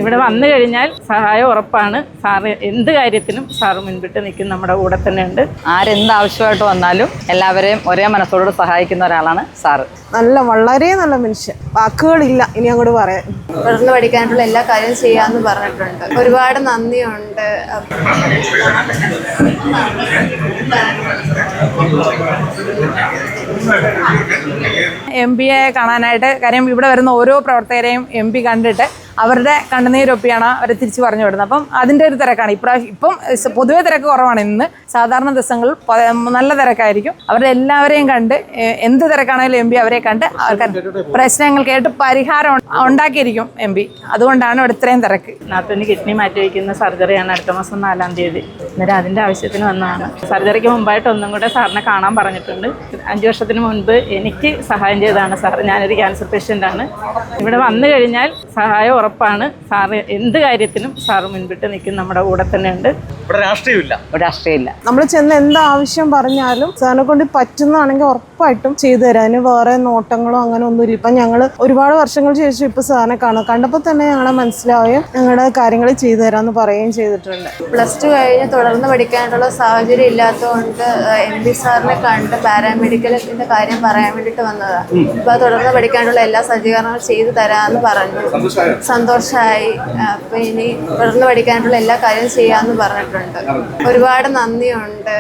ഇവിടെ വന്നു കഴിഞ്ഞാൽ സഹായം ഉറപ്പാണ്. സാറ് എന്ത് കാര്യത്തിനും സാറ് മുൻപിട്ട് നിൽക്കും, നമ്മുടെ കൂടെ തന്നെ ഉണ്ട്. ആരെന്ത് ആവശ്യമായിട്ട് വന്നാലും എല്ലാവരെയും ഒരേ മനസ്സോട് സഹായിക്കുന്ന ഒരാളാണ് സാറ്. വളരെ നല്ല മനുഷ്യൻ, വാക്കുകളില്ല ഇനി അങ്ങോട്ട് പറയാൻ. തുടർന്ന് പഠിക്കാനുള്ള എല്ലാ കാര്യവും ചെയ്യാമെന്ന് പറഞ്ഞിട്ടുണ്ട്. ഒരുപാട് നന്ദിയുണ്ട്. MP കാണാനായിട്ട്, കാര്യം ഇവിടെ വരുന്ന ഓരോ പ്രവർത്തകരെയും MP കണ്ടിട്ട് അവരുടെ കണ്ണുനീരൊപ്പിയാണ് അവരെ തിരിച്ചു പറഞ്ഞു വിടുന്നത്. അപ്പം അതിൻ്റെ ഒരു തിരക്കാണ് ഇപ്പം പൊതുവേ തിരക്ക് കുറവാണ്. ഇന്ന് സാധാരണ ദിവസങ്ങളിൽ നല്ല തിരക്കായിരിക്കും. അവരുടെ എല്ലാവരെയും കണ്ട് എന്ത് തിരക്കാണെങ്കിലും MP അവരെ കണ്ട് അവർക്ക് പ്രശ്നങ്ങൾ കേട്ട് പരിഹാരം ഉണ്ടാക്കിയിരിക്കും MP. അതുകൊണ്ടാണ് ഇവിടെ ഇത്രയും തിരക്ക്. നാത്തൂന് കിഡ്നി മാറ്റി വയ്ക്കുന്ന സർജറിയാണ് അടുത്ത മാസം 4-ാം തീയതി. അന്നേരം അതിൻ്റെ ആവശ്യത്തിന് വന്നതാണ്. സർജറിക്ക് മുമ്പായിട്ട് ഒന്നും കൂടെ സാറിനെ കാണാൻ പറഞ്ഞിട്ടുണ്ട്. 5 വർഷത്തിന് മുൻപ് എനിക്ക് സഹായം ചെയ്തതാണ് സാർ. ഞാനൊരു ക്യാൻസർ പേഷ്യൻ്റാണ്. ഇവിടെ വന്നു കഴിഞ്ഞാൽ സഹായം ഉറപ്പാണ്. സാറ് എന്ത് കാര്യത്തിനും സാറ് മുൻപിട്ട് നിൽക്കും, നമ്മുടെ കൂടെ തന്നെ ഉണ്ട്. രാഷ്ട്രീയമില്ല. നമ്മൾ ചെന്ന് എന്ത് ആവശ്യം പറഞ്ഞാലും സാറിനെ കൊണ്ട് പറ്റുന്നതാണെങ്കിൽ ഉറപ്പായിട്ടും ചെയ്തു തരാം. അതിന് വേറെ നോട്ടങ്ങളോ അങ്ങനെ ഒന്നുമില്ല. ഇപ്പം ഞങ്ങൾ ഒരുപാട് വർഷങ്ങൾക്ക് ശേഷം ഇപ്പം സാറിനെ കണ്ടപ്പോൾ തന്നെ ഞങ്ങളെ മനസ്സിലാവുകയും ഞങ്ങളുടെ കാര്യങ്ങൾ ചെയ്തു തരാമെന്ന് പറയുകയും ചെയ്തിട്ടുണ്ട്. +2 കഴിഞ്ഞ് തുടർന്ന് പഠിക്കാനുള്ള സാഹചര്യം ഇല്ലാത്തതുകൊണ്ട് MP സാറിനെ കണ്ട് പാരാമെഡിക്കലിന്റെ കാര്യം പറയാൻ വേണ്ടിയിട്ട് വന്നതാണ്. അപ്പോൾ തുടർന്ന് പഠിക്കാനുള്ള എല്ലാ സജ്ജീകരണങ്ങളും ചെയ്തു തരാമെന്ന് പറഞ്ഞു. സന്തോഷമായി. അപ്പോൾ ഇനി തുടർന്ന് പഠിക്കാനുള്ള എല്ലാ കാര്യവും ചെയ്യാമെന്ന് പറഞ്ഞിട്ടുണ്ട്. ഒരുപാട് നന്ദിയുണ്ട്.